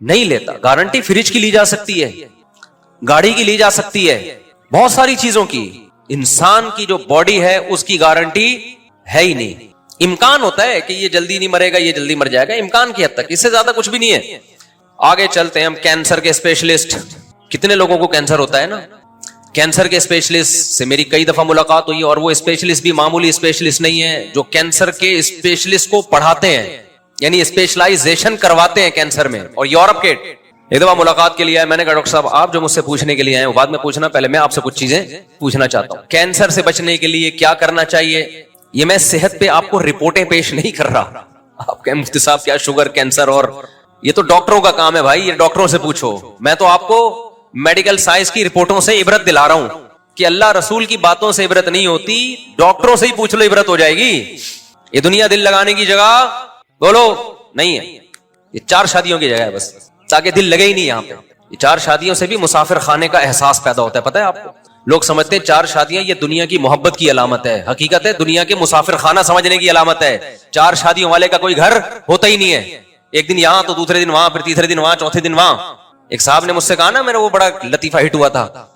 نہیں لیتا. Guarantee fridge کی لی جا سکتی ہے, گاڑی کی لی جا سکتی ہے, بہت ساری چیزوں کی. انسان کی جو باڈی ہے اس کی گارنٹی ہے ہی نہیں. امکان ہوتا ہے کہ یہ جلدی نہیں مرے گا, یہ جلدی مر جائے گا, امکان کی حد تک, اس سے زیادہ کچھ بھی نہیں ہے. آگے چلتے ہیں ہم. کینسر کے اسپیشلسٹ, کتنے لوگوں کو کینسر ہوتا ہے نا. کینسر کے اسپیشلسٹ سے میری کئی دفعہ ملاقات ہوئی, اور وہ اسپیشلسٹ بھی معمولی اسپیشلسٹ نہیں ہے, جو کینسر کے اسپیشلسٹ کو پڑھاتے ہیں, یعنی اسپیشلائزیشن کرواتے ہیں کینسر میں. اور یورپ کے ایک دفعہ ملاقات کے لیے آئے. میں نے کہا ڈاکٹر صاحب آپ جو مجھ سے پوچھنے کے لیے آئے وہ بعد میں پوچھنا, پہلے میں آپ سے کچھ چیزیں پوچھنا چاہتا ہوں. کینسر سے بچنے کے لیے کیا کرنا چاہیے, یہ میں صحت پہ آپ کو رپورٹیں پیش نہیں کر رہا. آپ کہیں مفتی صاحب کیا شوگر, کینسر, اور یہ تو ڈاکٹروں کا کام ہے بھائی, یہ ڈاکٹروں سے پوچھو. میں تو آپ کو میڈیکل سائنس کی رپورٹوں سے عبرت دلا رہا ہوں کہ اللہ رسول کی باتوں سے عبرت نہیں ہوتی, ڈاکٹروں سے ہی پوچھ لو, عبرت ہو جائے گی. یہ دنیا دل لگانے کی جگہ بولو نہیں ہے, یہ 4 شادیوں کی جگہ ہے بس, تاکہ دل لگے ہی نہیں یہاں پہ. یہ 4 شادیوں سے بھی مسافر خانے کا احساس پیدا ہوتا ہے, پتہ ہے آپ کو. لوگ سمجھتے ہیں 4 شادیاں یہ دنیا کی محبت کی علامت ہے, حقیقت ہے دنیا کے مسافر خانہ سمجھنے کی علامت ہے. 4 شادیوں والے کا کوئی گھر ہوتا ہی نہیں ہے, ایک دن یہاں تو دوسرے دن وہاں, پھر تیسرے دن وہاں, چوتھے دن وہاں. ایک صاحب نے مجھ سے کہا نا, میرا وہ بڑا لطیفہ ہٹ ہوا تھا.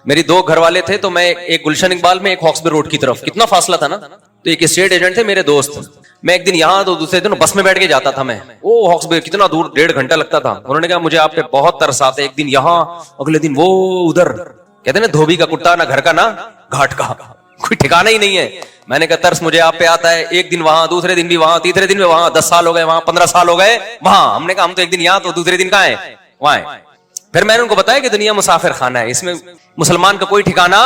میری 2 گھر والے تھے, تو میں ایک گلشن اقبال میں, ایک ہاکسبے روڈ کی طرف, کتنا فاصلہ تھا نا. تو ایک اسٹیٹ ایجنٹ تھے میرے دوست, میں ایک دن یہاں تو دوسرے دن بس میں بیٹھ کے جاتا تھا میں. وہ ہاکسبے کتنا دور, 1.5 گھنٹہ لگتا تھا. انہوں نے کہا مجھے آپ پہ بہت ترس آتا ہے, ایک دن یہاں اگلے دن وہ ادھر. کہتے ہیں نا دھوبی کا کتا, نہ گھر کا نہ گھاٹ کا, کوئی ٹھکانا ہی نہیں ہے. میں نے کہا ترس مجھے آپ پہ آتا ہے, ایک دن وہاں, دوسرے دن بھی وہاں, تیسرے دن بھی وہاں, 10 سال ہو گئے وہاں, 15 سال ہو گئے وہاں. ہم نے کہا ہم تو ایک دن یہاں تو دوسرے دن کہاں ہیں, وہاں ہیں. پھر میں نے ان کو بتایا کہ دنیا مسافر خانہ ہے, اس میں مسلمان کا کوئی ٹھکانا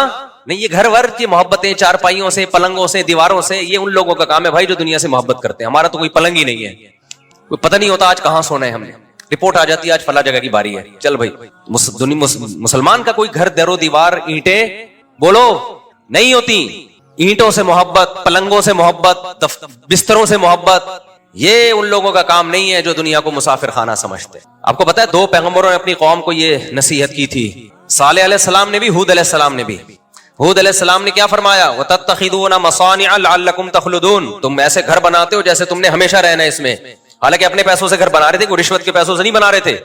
نہیں. یہ گھر ور کی محبتیں, 4 پائیوں سے, پلنگوں سے, دیواروں سے, یہ ان لوگوں کا کام ہے بھائی جو دنیا سے محبت کرتے ہیں. ہمارا تو کوئی پلنگ ہی نہیں ہے, کوئی پتہ نہیں ہوتا آج کہاں سونا ہے ہم نے. رپورٹ آ جاتی ہے آج فلاں جگہ کی باری ہے, چل بھائی. مسلمان کا کوئی گھر در و دیوار, اینٹیں بولو نہیں ہوتی. اینٹوں سے محبت, پلنگوں سے محبت, بستروں سے محبت, یہ ان لوگوں کا کام نہیں ہے جو دنیا کو مسافر خانہ سمجھتے. آپ کو پتا ہے 2 پیغمبروں نے اپنی قوم کو یہ نصیحت کی تھی, صالح علیہ السلام نے بھی, ہود علیہ السلام نے بھی. ہود علیہ السلام نے کیا فرمایا, وَتَتَّخِذُونَ مَصَانِعَ لَعَلَّكُمْ تَخْلُدُونَ, تم ایسے گھر بناتے ہو جیسے تم نے ہمیشہ رہنا ہے اس میں. حالانکہ اپنے پیسوں سے گھر بنا رہے تھے, کوئی رشوت کے پیسوں سے نہیں بنا رہے تھے.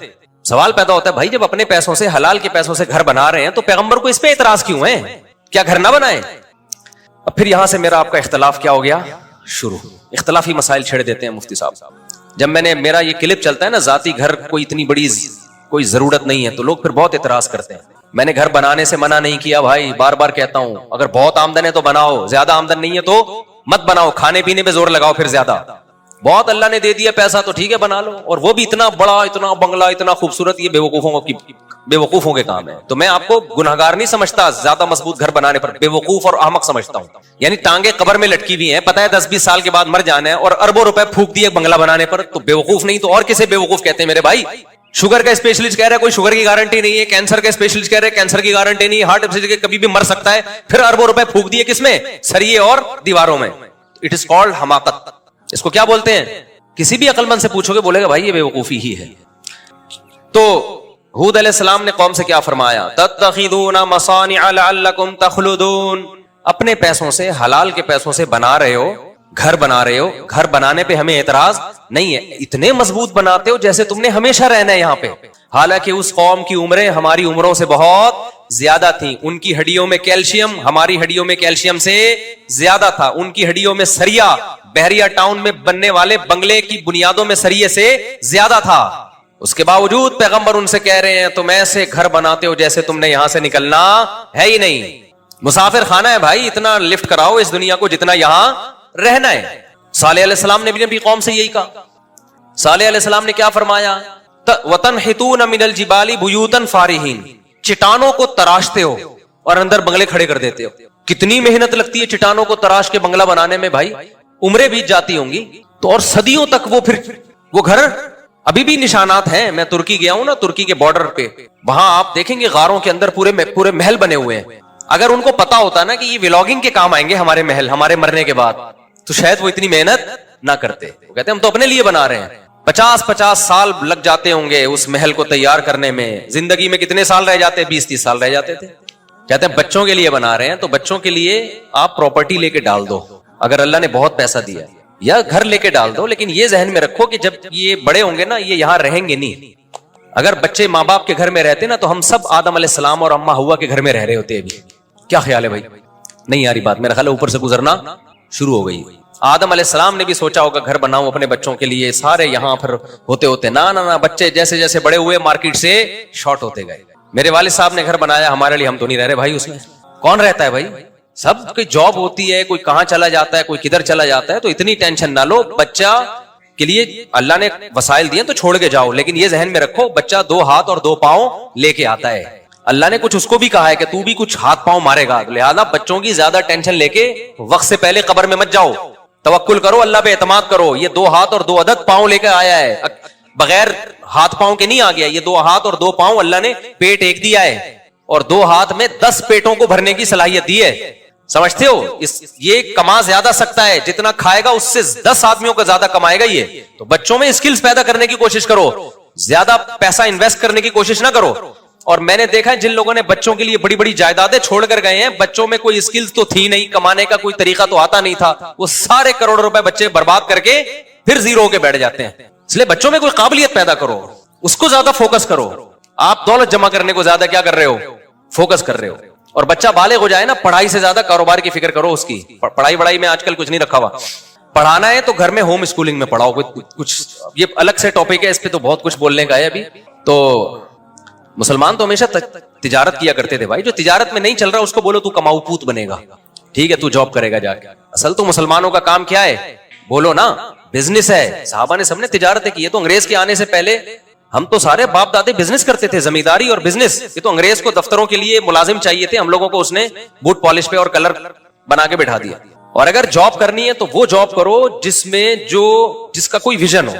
سوال پیدا ہوتا ہے بھائی جب اپنے پیسوں سے, حلال کے پیسوں سے گھر بنا رہے ہیں تو پیغمبر کو اس پہ اعتراض کیوں ہے, کیا گھر نہ بنائیں. اب پھر یہاں سے میرا آپ کا اختلاف کیا ہو گیا شروع, اختلافی مسائل چھیڑ دیتے ہیں مفتی صاحب. جب میں نے, میرا یہ کلپ چلتا ہے نا, ذاتی گھر کوئی اتنی بڑی کوئی ضرورت نہیں ہے, تو لوگ پھر بہت اعتراض کرتے ہیں. میں نے گھر بنانے سے منع نہیں کیا بھائی, بار بار کہتا ہوں, اگر بہت آمدن ہے تو بناؤ, زیادہ آمدن نہیں ہے تو مت بناؤ. کھانے پینے پہ زور لگاؤ پھر زیادہ. بہت اللہ نے دے دیا پیسہ تو ٹھیک ہے بنا لو, اور وہ بھی اتنا بڑا, اتنا بنگلہ, اتنا خوبصورت, یہ بے وقوفوں کے کام ہے. تو میں آپ کو گنہگار نہیں سمجھتا زیادہ مضبوط گھر بنانے پر, بے وقوف اور احمق سمجھتا ہوں. یعنی ٹانگیں قبر میں لٹکی ہوئی ہیں, پتہ ہے 10-20 سال کے بعد مر جانا ہے, اور اربوں روپے پھونک دیے بنگلہ بنانے پر, تو بے وقوف نہیں تو اور کسے بے وقوف کہتے ہیں میرے بھائی. شوگر کا اسپیشلسٹ کہہ رہا ہے کوئی شوگر کی گارنٹی نہیں ہے, کینسر کا اسپیشلسٹ کہہ رہا ہے کینسر کی گارنٹی نہیں ہے, ہارٹ ڈیزیز کے کبھی بھی مر سکتا ہے, پھر اربوں روپے پھونک دیے کس میں, سریے اور دیواروں میں. اٹ از کالڈ حماقت. اس کو کیا بولتے ہیں, کسی بھی عقل مند سے پوچھو گے بولے گا بھائی یہ بے وقوفی ہی ہے. تو ہود علیہ السلام نے قوم سے کیا فرمایا, تتخذون مصانع لعلکم تخلدون, اپنے پیسوں سے, حلال کے پیسوں سے بنا رہے ہو, گھر بنا رہے ہو, گھر بنانے پہ ہمیں اعتراض نہیں ہے, اتنے مضبوط بناتے ہو جیسے تم نے ہمیشہ رہنا ہے یہاں پہ. حالانکہ اس قوم کی عمریں ہماری عمروں سے بہت زیادہ تھیں, ان کی ہڈیوں میں کیلشیم ہماری ہڈیوں میں کیلشیم سے زیادہ تھا, ان کی ہڈیوں میں سریا بحریہ ٹاؤن میں بننے والے بنگلے کی بنیادوں میں سریے سے زیادہ تھا. اس کے باوجود پیغمبر ان سے کہہ رہے ہیں تم ایسے گھر بناتے ہو جیسے تم نے یہاں سے نکلنا ہے ہی نہیں. مسافر خانہ ہے بھائی, اتنا لفٹ کراؤ اس دنیا کو جتنا یہاں رہنا ہے. صالح علیہ السلام نے بھی اپنی قوم سے یہی کہا. صالح علیہ السلام نے کیا فرمایا, وَتَنْحِتُونَ مِنَ الْجِبَالِ بُيُوتًا فَارِهِينَ, چٹانوں کو تراشتے ہو اور اندر بنگلے کھڑے کر دیتے ہو. کتنی محنت لگتی ہے چٹانوں کو تراش کے بنگلہ بنانے میں بھائی, عمریں بیت جاتی ہوں گی. تو اور صدیوں تک وہ گھر ابھی بھی نشانات ہیں. میں ترکی گیا ہوں نا, ترکی کے بارڈر پہ, وہاں آپ دیکھیں گے غاروں کے اندر پورے محل بنے ہوئے ہیں. اگر ان کو پتا ہوتا نا کہ یہ ولاگنگ کے کام آئیں گے ہمارے محل, ہمارے مرنے کے بعد, تو شاید وہ اتنی محنت نہ کرتے. وہ کہتے ہیں ہم تو اپنے لیے بنا رہے ہیں. 50 سال لگ جاتے ہوں گے اس محل کو تیار کرنے میں. زندگی میں کتنے سال رہ جاتے, 20-30 سال رہ جاتے تھے. کہتے ہیں بچوں کے لیے بنا رہے ہیں, تو بچوں کے لیے آپ پراپرٹی لے کے ڈال دو اگر اللہ نے بہت پیسہ دیا, یا گھر لے کے ڈال دو, لیکن یہ ذہن میں رکھو کہ جب یہ بڑے ہوں گے نا, یہ یہاں رہیں گے نہیں, اگر بچے ماں باپ کے گھر میں رہتے نا تو ہم سب آدم علیہ السلام اور اما ہوا کے گھر میں رہ رہے ہوتے ابھی. کیا خیال ہے بھائی؟ نہیں آ رہی بات؟ میرا خیال ہے اوپر سے گزرنا شروع ہو گئی. آدم علیہ السلام نے بھی سوچا ہوگا گھر بناؤں اپنے بچوں کے لیے, سارے یہاں پھر ہوتے نا بچے جیسے جیسے بڑے ہوئے مارکیٹ سے شارٹ ہوتے گئے. میرے والد صاحب نے گھر بنایا ہمارے لیے, ہم تو نہیں رہ رہے بھائی اس میں. کون رہتا ہے بھائی؟ سب کی جاب ہوتی ہے, کوئی کہاں چلا جاتا ہے, کوئی کدھر چلا جاتا ہے. تو اتنی ٹینشن نہ لو, بچہ کے لیے اللہ نے وسائل دیے تو چھوڑ کے جاؤ, لیکن یہ ذہن میں رکھو بچہ 2 ہاتھ اور 2 پاؤں لے کے آتا ہے. اللہ نے کچھ اس کو بھی کہا ہے کہ تو بھی کچھ ہاتھ پاؤں مارے گا, لہذا بچوں کی زیادہ ٹینشن لے کے وقت سے پہلے قبر میں مت جاؤ. توکل کرو, اللہ پہ اعتماد کرو. یہ 2 ہاتھ اور 2 عدد پاؤں لے کے آیا ہے, بغیر ہاتھ پاؤں کے نہیں آ گیا. یہ 2 ہاتھ اور 2 پاؤں اللہ نے پیٹ ایک دیا ہے, اور 2 ہاتھ میں 10 پیٹوں کو بھرنے کی صلاحیت دی ہے. سمجھتے ہو؟ یہ کما زیادہ سکتا ہے, جتنا کھائے گا اس سے 10 آدمیوں کا زیادہ کمائے گا یہ. تو بچوں میں اسکلز پیدا کرنے کی کوشش کرو, زیادہ پیسہ انویسٹ کرنے کی کوشش نہ کرو. اور میں نے دیکھا ہے جن لوگوں نے بچوں کے لیے بڑی بڑی جائیدادیں چھوڑ کر گئے ہیں, بچوں میں کوئی اسکلز تو تھی نہیں, کمانے کا کوئی طریقہ تو آتا نہیں تھا, وہ سارے کروڑ روپے بچے برباد کر کے پھر زیرو ہو کے بیٹھ جاتے ہیں. اس لیے بچوں میں کوئی قابلیت پیدا کرو, اس کو زیادہ فوکس کرو. آپ دولت جمع کرنے کو زیادہ کیا کر رہے ہو؟ فوکس کر رہے ہو. اور بچہ بالغ ہو جائے نا, پڑھائی سے زیادہ کاروبار کی فکر کرو اس کی. پڑھائی میں آج کل کچھ نہیں رکھا ہوا. پڑھانا ہے تو گھر میں ہوم اسکولنگ میں پڑھاؤ. کچھ یہ الگ سے ٹاپک ہے, اس پہ تو بہت کچھ بولنے کا ہے ابھی. تو مسلمان تو ہمیشہ تجارت کیا کرتے تھے بھائی. جو تجارت میں نہیں چل رہا اس کو بولو تو کماؤ پوت بنے گا, ٹھیک ہے, تو جاب کرے گا جا کے. اصل تو مسلمانوں کا کام کیا ہے؟ بولو نا, بزنس ہے. صحابہ نے سب نے تجارتیں کی ہے. تو انگریز کے آنے سے پہلے ہم تو سارے باپ دادے بزنس کرتے تھے, زمینداری اور بزنس. یہ تو انگریز کو دفتروں کے لیے ملازم چاہیے تھے, ہم لوگوں کو اس نے بوٹ پالش پہ اور کلر بنا کے بٹھا دیا. اور اگر جاب کرنی ہے تو وہ جاب کرو جس کا کوئی ویژن ہو,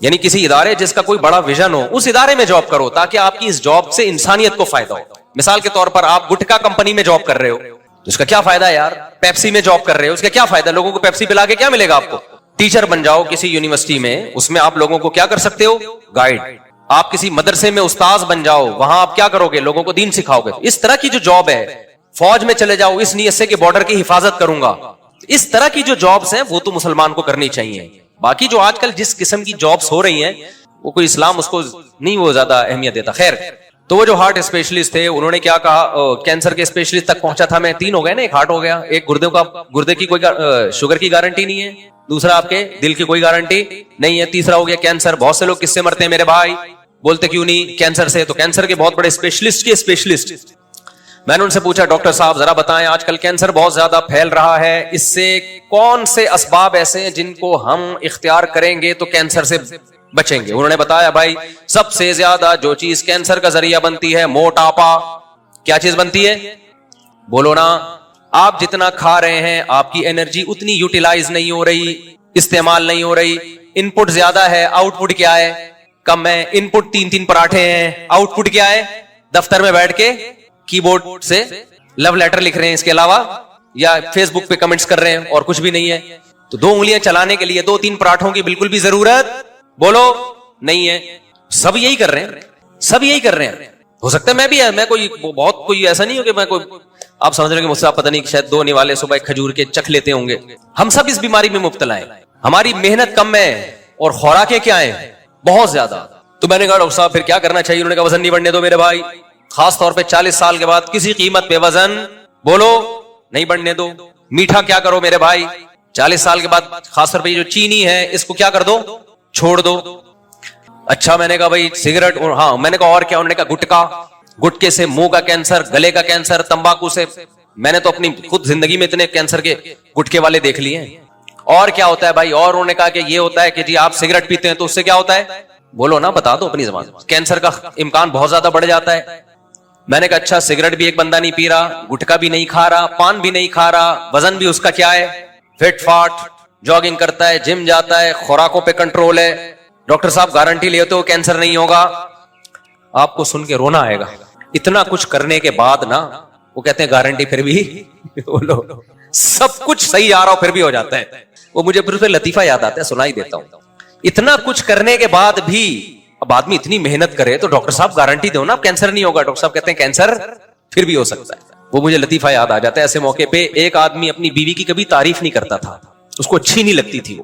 یعنی کسی ادارے جس کا کوئی بڑا ویژن ہو, اس ادارے میں جاب کرو تاکہ آپ کی اس جاب سے انسانیت کو فائدہ ہو. مثال کے طور پر آپ گٹکا کمپنی میں جاب کر رہے ہو تو اس کا کیا فائدہ ہے یار؟ پیپسی میں جاب کر رہے ہو, اس کا کیا فائدہ؟ لوگوں کو پیپسی پلا کے کیا ملے گا آپ کو؟ ٹیچر بن جاؤ کسی یونیورسٹی میں, اس میں آپ لوگوں کو کیا کر سکتے ہو؟ گائیڈ. آپ کسی مدرسے میں استاذ بن جاؤ, وہاں آپ کیا کرو گے؟ لوگوں کو دین سکھاؤ گے. اس طرح کی جو جاب ہے, فوج میں چلے جاؤ اس نیت سے کہ بارڈر کی حفاظت کروں گا. اس طرح کی جو جابس ہیں وہ تو مسلمان کو کرنی چاہیے. باقی جو آج کل جس قسم کی جابس ہو رہی ہیں وہ کوئی اسلام اس کو نہیں وہ زیادہ اہمیت دیتا. خیر, تو وہ جو ہارٹ اسپیشلسٹ تھے انہوں نے کیا کہا, کینسر کے اسپیشلسٹ تک پہنچا تھا میں. 3 ہو گئے نا, ایک ہارٹ ہو گیا, ایک گردے کی کوئی شوگر کی گارنٹی نہیں ہے, دوسرا آپ کے دل کی کوئی گارنٹی نہیں ہے, تیسرا ہو گیا کینسر. بہت سے لوگ کس سے مرتے ہیں میرے بھائی؟ بولتے کیوں نہیں کینسر سے. تو کینسر کے بہت بڑے اسپیشلسٹ میں نے ان سے پوچھا, ڈاکٹر صاحب ذرا بتائیں آج کل کینسر بہت زیادہ پھیل رہا ہے, اس سے کون سے اسباب ایسے ہیں جن کو ہم اختیار کریں گے تو کینسر سے بچیں گے؟ انہوں نے بتایا بھائی سب سے زیادہ جو چیز کینسر کا ذریعہ بنتی ہے موٹاپا. کیا چیز بنتی ہے؟ بولو نا. آپ جتنا کھا رہے ہیں آپ کی انرجی اتنی یوٹیلائز نہیں ہو رہی, استعمال نہیں ہو رہی. ان پٹ زیادہ ہے, آؤٹ پٹ کیا ہے؟ کم ہے. ان پٹ 3 پراٹھے ہیں, آؤٹ پٹ کیا ہے؟ دفتر میں بیٹھ کے کی بورڈ سے لو لیٹر لکھ رہے ہیں, اس کے علاوہ یا فیس بک پہ کمنٹس کر رہے ہیں, اور کچھ بھی نہیں ہے. تو 2 انگلیاں چلانے کے لیے 2-3 پراٹھوں کی بالکل بھی ضرورت بولو نہیں ہے. سب یہی کر رہے ہیں, سب یہی کر رہے ہیں. ہو سکتا ہے میں بھی, میں کوئی ایسا نہیں ہوں کہ میں کوئی, آپ سمجھ رہے ہیں کہ مجھ سے پتہ نہیں شاید 2 نوالے صبح کھجور کے چکھ لیتے ہوں گے. ہم سب اس بیماری میں مبتلا ہیں. ہماری محنت کم ہے اور خوراکیں کیا ہیں؟ بہت زیادہ. تو میں نے کہا ڈاکٹر صاحب پھر کیا کرنا چاہیے؟ انہوں نے کہا وزن نہیں بڑھنے دو میرے بھائی, خاص طور پہ 40 سال کے بعد کسی قیمت پہ وزن بولو نہیں بڑھنے دو. میٹھا کیا کرو میرے بھائی؟ 40 سال کے بعد خاص طور پہ جو چینی ہے اس کو کیا کر دو؟ چھوڑ دو. اچھا, میں نے کہا بھائی سگریٹ, ہاں میں نے کہا اور کیا؟ انہوں نے کہا گٹکا, گٹکے سے منہ کا کینسر, گلے کا کینسر, تمباکو سے. میں نے تو اپنی خود زندگی میں اتنے کینسر کے گٹکے والے دیکھ لیے ہیں. اور کیا ہوتا ہے بھائی؟ اور انہوں نے کہا کہ یہ ہوتا ہے کہ جی آپ سگریٹ پیتے ہیں تو اس سے کیا ہوتا ہے؟ بولو نا, بتا دو اپنی زبان. کینسر کا امکان بہت زیادہ بڑھ جاتا ہے. میں نے کہا اچھا سگریٹ بھی ایک بندہ نہیں پی رہا, گٹکا بھی نہیں کھا رہا, پان بھی نہیں کھا رہا, وزن بھی اس کا کیا ہے؟ فٹ فاٹ, جاگنگ کرتا ہے, جم جاتا ہے, خوراکوں پہ کنٹرول ہے. ڈاکٹر صاحب گارنٹی لیتے ہو کینسر نہیں ہوگا؟ آپ کو سن کے رونا آئے گا. اتنا کچھ کرنے کے بعد نا وہ کہتے ہیں گارنٹی پھر بھی بولو سب کچھ صحیح آ رہا ہو پھر بھی ہو جاتا ہے. وہ مجھے پھر لطیفہ یاد آتا ہے, سنائی دیتا ہوں. اتنا کچھ کرنے کے بعد بھی اب آدمی اتنی محنت کرے تو ڈاکٹر صاحب گارنٹی دو نا کینسر نہیں ہوگا. ڈاکٹر صاحب کہتے ہیں کینسر پھر بھی ہو سکتا ہے. وہ مجھے لطیفہ یاد آ جاتا ہے. ایسے موقع پہ ایک آدمی اپنی بیوی کی کبھی تعریف نہیں کرتا تھا, اس کو اچھی نہیں لگتی تھی وہ.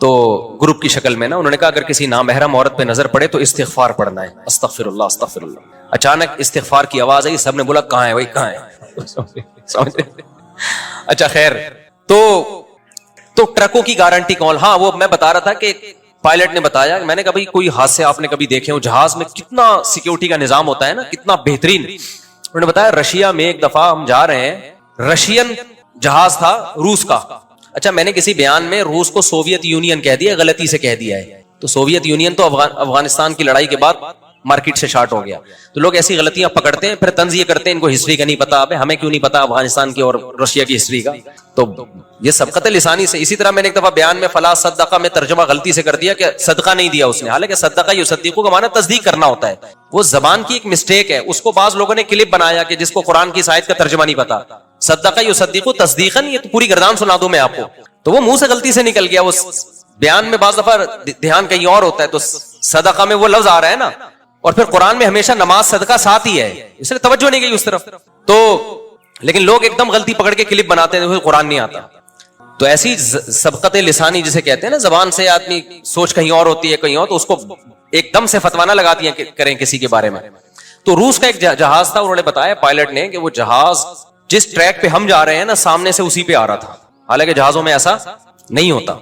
تو گروپ کی شکل میں نا انہوں نے کہا اگر کسی نامحرم عورت پہ نظر پڑے تو استغفار پڑھنا ہے, استغفر اللہ استغفر اللہ. اچانک استغفار کی آواز آئی, سب نے بولا کہاں ہے بھائی کہاں ہے. اچھا خیر, تو ٹرکوں کی گارنٹی کون؟ ہاں وہ میں بتا رہا تھا کہ پائلٹ نے بتایا, میں نے کہا بھائی کوئی حادثے آپ نے کبھی دیکھے ہو جہاز میں کتنا سیکیورٹی کا نظام ہوتا ہے نا, کتنا بہترین. انہوں نے بتایا رشیا میں ایک دفعہ ہم جا رہے ہیں, رشین جہاز تھا روس کا. اچھا میں نے کسی بیان میں روس کو سوویت یونین کہہ دیا, غلطی سے کہہ دیا ہے. تو سوویت یونین تو افغانستان کی لڑائی کے بعد مارکیٹ سے شارٹ ہو گیا. تو لوگ ایسی غلطیاں پکڑتے ہیں پھر طنز یہ کرتے ہیں ان کو ہسٹری کا نہیں پتا. ابے ہمیں کیوں نہیں پتا افغانستان کی اور رشیا کی ہسٹری کا؟ تو یہ سبقت لسانی سے. اسی طرح میں نے ایک دفعہ بیان میں فلا صدقہ میں ترجمہ غلطی سے کر دیا کہ صدقہ نہیں دیا اس نے, حالانکہ صدقہ یصدقو کا معنی تصدیق کرنا ہوتا ہے. وہ زبان کی ایک مسٹیک ہے, اس کو بعض لوگوں نے کلپ بنایا کہ جس کو قرآن کی آیت کا ترجمہ نہیں پتا. صدقہ یصدقو تصدیقاً, یہ تو پوری گردان سنا دوں میں آپ کو. تو وہ منہ سے غلطی سے نکل گیا. وہ بیان میں بعض دفعہ دھیان کہیں اور ہوتا ہے, تو صدقہ میں وہ لفظ آ رہا ہے نا, اور پھر قرآن میں ہمیشہ نماز صدقہ ساتھ ہی ہے, اس لیے توجہ نہیں گئی اس طرف. تو لیکن لوگ ایک دم غلطی پکڑ کے کلپ بناتے ہیں قرآن نہیں آتا. تو ایسی سبقت لسانی جسے کہتے ہیں نا, زبان سے آدمی سوچ کہیں اور ہوتی ہے کہیں اور, تو اس کو ایک دم سے فتوا نہ لگا دیا کریں کسی کے بارے میں. تو روس کا ایک جہاز تھا, انہوں نے بتایا پائلٹ نے کہ وہ جہاز جس ٹریک پہ ہم جا رہے ہیں نا سامنے سے اسی پہ آ رہا تھا, حالانکہ جہازوں میں ایسا نہیں ہوتا.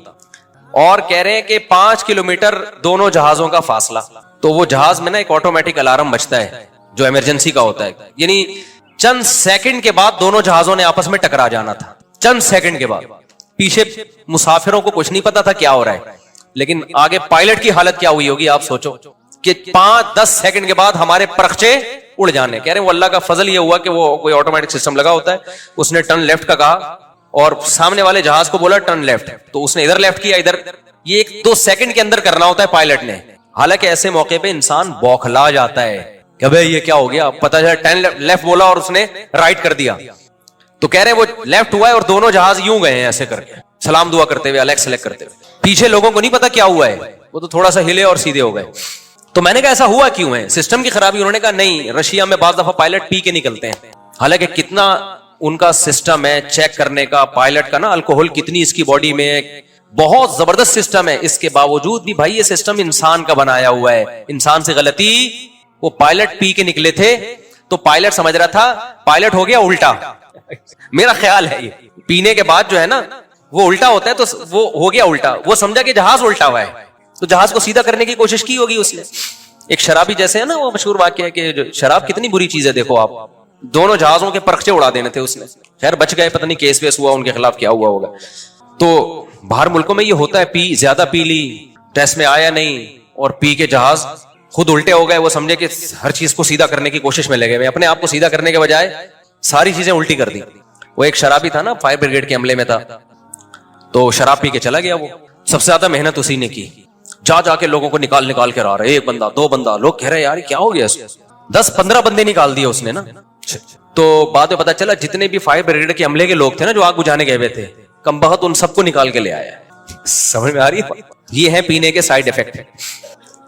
اور کہہ رہے ہیں کہ 5 کلومیٹر دونوں جہازوں کا فاصلہ. تو وہ جہاز میں نا ایک آٹومیٹک الارم بجتا ہے جو ایمرجنسی کا ہوتا ہے, یعنی چند سیکنڈ کے بعد دونوں جہازوں نے آپس میں ٹکرا جانا تھا, چند سیکنڈ کے بعد. پیچھے مسافروں کو کچھ نہیں پتا تھا کیا ہو رہا ہے, لیکن آگے پائلٹ کی حالت کیا ہوئی ہوگی آپ سوچو کہ 5-10 سیکنڈ کے بعد ہمارے پرخچے اڑ جانے. کہہ رہے ہیں وہ اللہ کا فضل یہ ہوا کہ وہ کوئی آٹومیٹک سسٹم لگا ہوتا ہے, اس نے ٹرن لیفٹ کا کہا اور سامنے والے جہاز کو بولا ٹرن لیفٹ, تو اس نے ادھر لیفٹ کیا ادھر. یہ 1-2 سیکنڈ کے اندر کرنا ہوتا ہے پائلٹ نے. حالانکہ ایسے موقع پہ انسان بوکھلا جاتا ہے کہ بھئی یہ کیا ہو گیا, پتا چلا ٹرن لیفٹ بولا اور اس نے رائٹ کر دیا. تو کہہ رہے ہیں وہ لیفٹ ہوا ہے اور دونوں جہاز یوں گئے ہیں ایسے کر کے, سلام دعا کرتے ہوئے, الیکس سلیکٹ کرتے ہوئے. پیچھے لوگوں کو نہیں پتا کیا ہوا ہے, وہ تو تھوڑا سا ہلے اور سیدھے ہو گئے. تو میں نے کہا ایسا ہوا کیوں ہے, سسٹم کی خرابی. انہوں نے کہا نہیں, رشیا میں بعض دفعہ پائلٹ پی کے نکلتے ہیں, حالانکہ کتنا ان کا سسٹم ہے چیک کرنے کا, پائلٹ کا نا الکوہول کتنی اس کی باڈی میں, بہت زبردست سسٹم ہے. اس کے باوجود بھی بھائی یہ سسٹم انسان کا بنایا ہوا ہے, انسان سے غلطی. وہ پائلٹ پی کے نکلے تھے تو پائلٹ سمجھ رہا تھا پائلٹ ہو گیا الٹا, میرا خیال ہے یہ پینے کے بعد جو ہے نا وہ الٹا ہوتا ہے, تو وہ ہو گیا الٹا. وہ سمجھا کہ جہاز الٹا ہوا ہے, تو جہاز کو سیدھا کرنے کی کوشش کی ہوگی اس نے. ایک شرابی جیسے ہے نا, وہ مشہور واقعہ ہے کہ شراب کتنی بری چیز ہے, دیکھو آپ, دونوں جہازوں کے پرخچے اڑا دینے تھے اس نے. خیر بچ گئے, پتہ نہیں کیس ویس ہوا ان کے خلاف کیا ہوا ہوگا. تو باہر ملکوں میں یہ ہوتا ہے, زیادہ پی لی, ٹیسٹ میں آیا نہیں, اور پی کے جہاز خود الٹے ہو گئے. وہ سمجھے کہ ہر چیز کو سیدھا کرنے کی کوشش میں لگے ہوئے, اپنے آپ کو سیدھا کرنے کے بجائے ساری چیزیں الٹی کر دی. وہ ایک شرابی تھا نا, فائر بریگیڈ کے عملے میں تھا, تو شراب پی کے چلا گیا. وہ سب سے زیادہ محنت اسی نے کی, جا کے لوگوں کو نکال کے آ رہے, 1 بندہ 2 بندہ. لوگ کہہ رہے یار کیا ہو گیا, 10-15 بندے نکال دیے اس نے نا. تو بعد میں پتا چلا جتنے بھی فائر بریگیڈ کے عملے کے لوگ تھے نا جو آگ بجھانے گئے ہوئے تھے, کم بخت ان سب کو نکال کے لے آیا. سمجھ میں آ رہی ہے؟ یہ ہے پینے کے سائیڈ افیکٹ.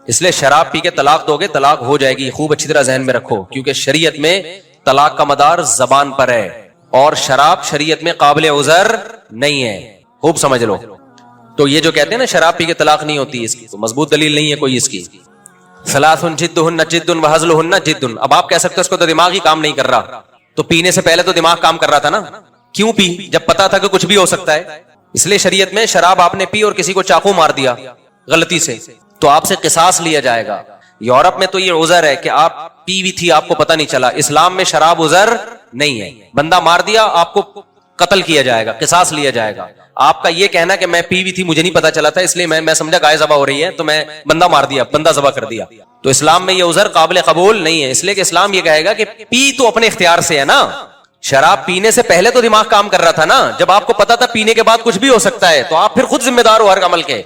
اس لیے شراب پی کے طلاق دو گے طلاق ہو جائے گی, خوب اچھی طرح ذہن میں رکھو, کیونکہ شریعت میں طلاق کا مدار زبان پر ہے, اور شراب شریعت میں قابل عذر نہیں ہے, خوب سمجھ لو. تو یہ جو کہتے ہیں نا شراب پی کے طلاق نہیں ہوتی, اس کی تو مضبوط دلیل نہیں ہے کوئی اس کی. ثلاث جدہن جد وہزلہن جد. اب آپ کہہ سکتے ہو اس کو تو دماغ ہی کام نہیں کر رہا, تو پینے سے پہلے تو دماغ کام کر رہا تھا نا. کیوں پی؟ جب پتا تھا کہ کچھ بھی ہو سکتا ہے. اس لیے شریعت میں شراب آپ نے پی اور کسی کو چاقو مار دیا غلطی سے, تو آپ سے قصاص لیا جائے گا. یورپ میں تو یہ عذر ہے کہ آپ پی ہوئی تھی, آپ کو پتہ نہیں چلا. اسلام میں شراب عذر نہیں ہے, بندہ مار دیا آپ کو قتل کیا جائے گا, قصاص لیا جائے گا. آپ کا یہ کہنا کہ میں پی ہوئی تھی مجھے نہیں پتا چلا تھا اس لیے میں سمجھا گائے ذبح ہو رہی ہے تو میں بندہ مار دیا, بندہ ذبح کر دیا, تو اسلام میں یہ عذر قابل قبول نہیں ہے. اس لیے کہ اسلام یہ کہے گا کہ پی تو اپنے اختیار سے ہے نا, شراب پینے سے پہلے تو دماغ کام کر رہا تھا نا, جب آپ کو پتا تھا پینے کے بعد کچھ بھی ہو سکتا ہے تو آپ پھر خود ذمہ دار ہو ہر عمل کے.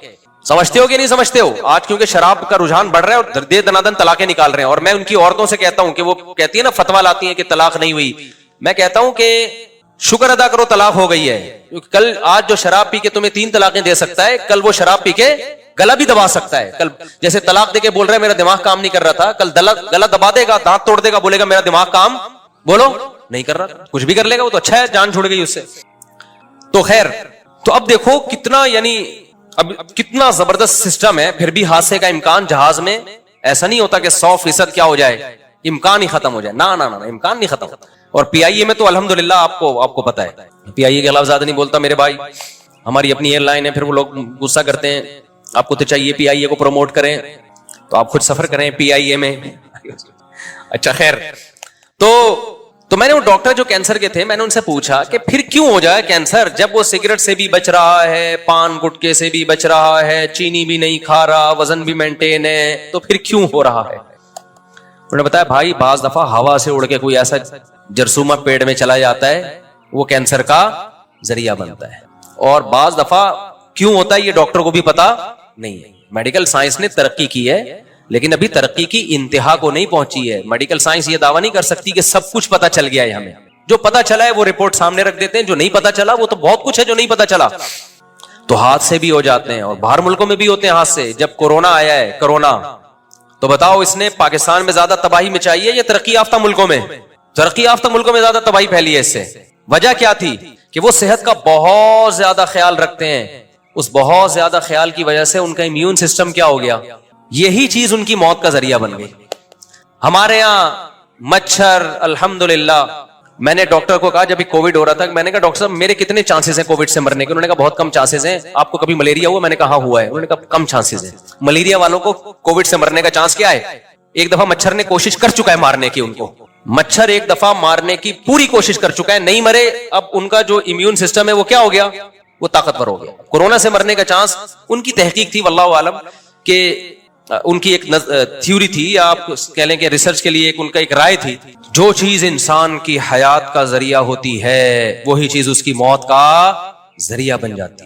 سمجھتے ہو کہ نہیں سمجھتے ہو؟ آج کیونکہ شراب کا رجحان بڑھ رہا ہے اور دے دنادن طلاقیں نکال رہے ہیں, اور میں ان کی عورتوں سے کہتا ہوں کہ وہ کہتی ہے نا فتوا لاتی ہیں کہ طلاق نہیں ہوئی, میں کہتا ہوں کہ شکر ادا کرو طلاق ہو گئی ہے, کیونکہ کل آج جو شراب پی کے تمہیں 3 طلاقیں دے سکتا ہے, کل وہ شراب پی کے گلا بھی دبا سکتا ہے. کل جیسے طلاق دے کے بول رہا ہے میرا دماغ کام نہیں کر رہا تھا, کل گلا دبا دے گا, دانت توڑ دے گا, بولے گا میرا دماغ کام بولو نہیں کر رہا, کچھ بھی کر لے گا, وہ تو اچھا ہے, جان چھوڑ گئی اس سے. تو خیر, تو اب دیکھو کتنا یعنی اب کتنا زبردست سسٹم ہے، پھر بھی حادثے کا امکان جہاز میں ایسا نہیں ہوتا کہ 100% کیا ہو جائے، امکان ہی ختم ہو جائے، نہ امکان نہیں ختم. اور پی آئی اے میں تو الحمدللہ آپ کو پتا ہے، پی آئی اے کے خلاف زیادہ نہیں بولتا میرے بھائی، ہماری اپنی ایئر لائن ہے، پھر وہ لوگ غصہ کرتے ہیں. آپ کو تو چاہیے پی آئی اے کو پروموٹ کریں، تو آپ خود سفر کریں پی آئی اے میں. اچھا خیر، تو میں نے وہ ڈاکٹر جو کینسر کے تھے، میں نے ان سے پوچھا کہ پھر کیوں ہو جائے کینسر، جب وہ سگریٹ سے بھی بچ رہا ہے، پان گٹکے سے بھی بچ رہا ہے، چینی بھی نہیں کھا رہا، وزن بھی مینٹین ہے، تو پھر کیوں ہو رہا ہے؟ انہوں نے بتایا بھائی بعض دفعہ ہوا سے اڑ کے کوئی ایسا جرثومہ پیٹ میں چلا جاتا ہے، وہ کینسر کا ذریعہ بنتا ہے. اور بعض دفعہ کیوں ہوتا ہے یہ ڈاکٹر کو بھی پتا نہیں ہے. میڈیکل سائنس نے ترقی کی ہے، لیکن ابھی ترقی کی انتہا کو نہیں پہنچی ہے. میڈیکل سائنس یہ دعویٰ نہیں کر سکتی کہ سب کچھ پتا چل گیا ہے ہمیں. جو پتا چلا ہے وہ رپورٹ سامنے رکھ دیتے ہیں، جو نہیں پتا چلا وہ تو بہت کچھ ہے جو نہیں پتا چلا. تو حادثے بھی ہو جاتے ہیں، اور باہر ملکوں میں بھی ہوتے ہیں حادثے. جب کورونا آیا ہے، کورونا، تو بتاؤ اس نے پاکستان میں زیادہ تباہی مچائی ہے یا ترقی یافتہ ملکوں میں؟ ترقی یافتہ ملکوں میں زیادہ تباہی پھیلی ہے اس سے. وجہ کیا تھی؟ کہ وہ صحت کا بہت زیادہ خیال رکھتے ہیں. اس بہت زیادہ خیال کی وجہ سے ان کا امیون سسٹم کیا ہو گیا، یہی چیز ان کی موت کا ذریعہ بن گئی. ہمارے یہاں مچھر الحمدللہ، میں نے ڈاکٹر کو کہا جب کووڈ ہو رہا تھا، میں نے کہا ڈاکٹر صاحب میرے کتنے چانسز ہیں کووڈ سے مرنے کے؟ انہوں نے کہا بہت کم چانسز ہیں. آپ کو کبھی ملیریا ہوا؟ میں نے کہا ہوا ہے. انہوں نے کہا کم چانسز ہیں. ملیریا والوں کو کووڈ سے مرنے کا چانس کیا ہے؟ ایک دفعہ مچھر نے کوشش کر چکا ہے مارنے کی ان کو، مچھر ایک دفعہ مارنے کی پوری کوشش کر چکا ہے، نہیں مرے. اب ان کا جو امیون سسٹم ہے وہ کیا ہو گیا، وہ طاقتور ہو گیا. کورونا سے مرنے کا چانس، ان کی تحقیق تھی واللہ عالم، کہ ان کی ایک تھیوری تھی، یا آپ کہہ لیں کہ ریسرچ کے لیے ان کا ایک رائے تھی، جو چیز انسان کی حیات کا ذریعہ ہوتی ہے وہی چیز اس کی موت کا ذریعہ بن جاتی ہے.